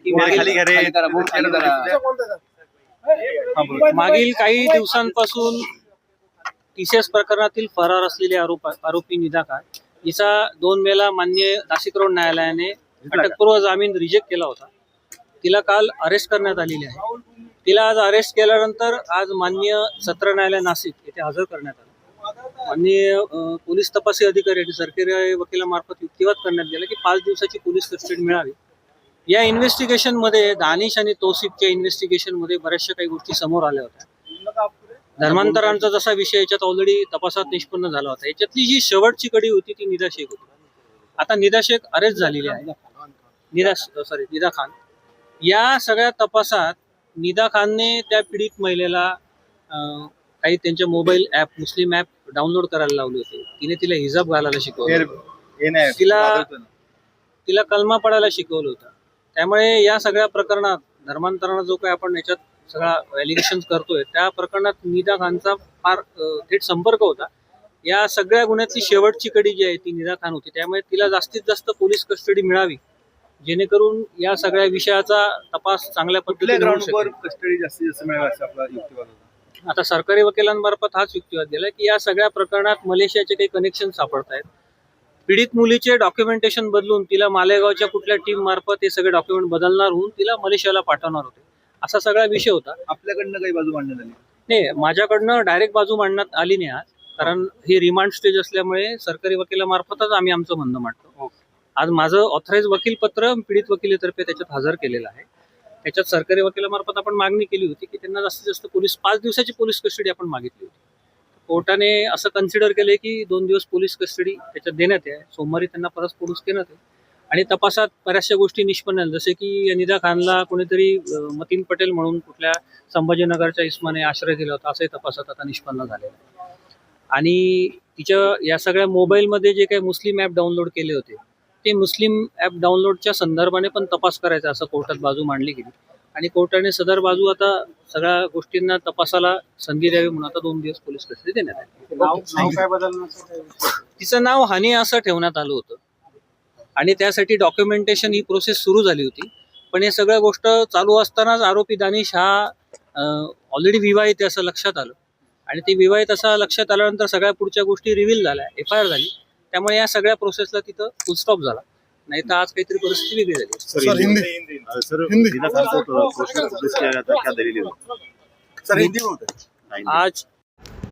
की मागील काही दिवसांपासून TCS प्रकरणातील फरार असलेले आरोपी निदा खान हिचा 2 मेला मान्य नाशिक रोड न्यायालयाने अटकपूर्व जामीन रिजेक्ट केला होता. तिला काल अरेस्ट करण्यात आलेली आहे. तिला आज अरेस्ट केल्यानंतर आज मान्य सत्र न्यायालय नाशिक येथे हजर करण्यात आलं. माननीय पोलीस तपासी अधिकारी आणि सरकारी वकिलामार्फत युक्तिवाद करण्यात गेला की 5 दिवसाची पोलीस कस्टडी मिळावी. या इन्व्हेस्टिगेशन मध्ये दानिश आणि तौसिफच्या इन्व्हेस्टिगेशन मध्ये बऱ्याचशा काही गोष्टी समोर आल्या होत्या. धर्मांतरांचा जसा विषय याच्यात ऑलरेडी तपासात निष्पन्न झाला होता. याच्यातली जी शेवटची कडी होती ती निदा शेख होती. आता निदा शेख अरेस्ट झालेली आहे. निदा खान. या सगळ्या तपासात निदा खानने त्या पीडित महिलेला काही त्यांचे मोबाईल ॲप मुस्लिम ॲप डाउनलोड करायला लावले होते. तिने तिला हिजाब घालायला शिकवलं, तिला कलमा पडायला शिकवलं होतं. त्यामुळे या सगळ्या प्रकरणात धर्मांतराचा जो काही आपण याच्यात सगळा एलिगेशन करतोय त्या प्रकरणात निदा खानचा फार थेट संपर्क होता. या सगळ्या गुन्ह्यातली शेवटची कडी जी आहे ती निदा खान होती. त्यामुळे तिला जास्तीत जास्त पोलीस कस्टडी मिळावी जेणेकरून या सगळ्या विषयाचा तपास चांगल्या पद्धतीने होऊ शकेल. कस्टडी जास्तीत जास्त मिळावी असा आपला युक्तिवाद होता. आता सरकारी वकिलांमार्फत हाच युक्तिवाद दिला की या सगळ्या प्रकरणात मलेशियाचे काही कनेक्शन सापडत आहेत. पीडित मुलीचे डॉक्युमेंटेशन बदलून तिला मालेगावच्या कुठल्या टीम मार्फत हे सगळे डॉक्युमेंट बदलणार होऊन तिला मलेशियाला पाठवणार होते. असा सगळा विषय होता. आपल्याकडनं काही बाजू मांडण्यात आली नाही, माझ्याकडनं डायरेक्ट बाजू मांडण्यात आली नाही आज, कारण ही रिमांड स्टेज असल्यामुळे सरकारी वकिलामार्फतच आम्ही आमचं म्हणणं मांडतो. आज माझं ऑथराईज वकील पत्र पीडित वकिलीतर्फे त्याच्यात हजर केलेलं आहे. त्याच्यात सरकारी वकिलामार्फत आपण मागणी केली होती की त्यांना जास्तीत जास्त 5 दिवसाची पोलीस कस्टडी आपण मागितली होती. कोर्टाने असं कन्सिडर केले की 2 दिवस पोलीस कस्टडी त्याच्यात देण्यात आहे. सोमवारी त्यांना परत पोलीस देण्यात आहे आणि तपासात बऱ्याचशा गोष्टी निष्पन्न झाल्या. जसे की निदा खानला कोणीतरी मतीन पटेल म्हणून कुठल्या संभाजीनगरच्या इस्माने आश्रय दिला होता असंही तपासात आता निष्पन्न झालेलं आहे. आणि तिच्या या सगळ्या मोबाईलमध्ये जे काही मुस्लिम ॲप डाउनलोड केले होते ते मुस्लिम ॲप डाउनलोडच्या संदर्भाने पण तपास करायचा असं कोर्टात बाजू मांडली गेली आणि कोर्टाने सदर बाजू आता सगळ्या गोष्टींना तपासाला संधी द्यावी म्हणून आता 2 दिवस पोलीस कस्टडी देण्यात आली. तिचं नाव हनी असं ठेवण्यात आलं होतं आणि त्यासाठी डॉक्युमेंटेशन ही प्रोसेस सुरू झाली होती. पण हे सगळ्या गोष्ट चालू असतानाच आरोपी दानिश हा ऑलरेडी विवाहित आहे असं लक्षात आलं आणि ते विवाहित असं लक्षात आल्यानंतर सगळ्या पुढच्या गोष्टी रिव्हील झाल्या, FIR झाली. त्यामुळे या सगळ्या प्रोसेसला तिथं फुल स्टॉप झाला. नाही तर आज काहीतरी परिस्थिती वेगळी झाली. आज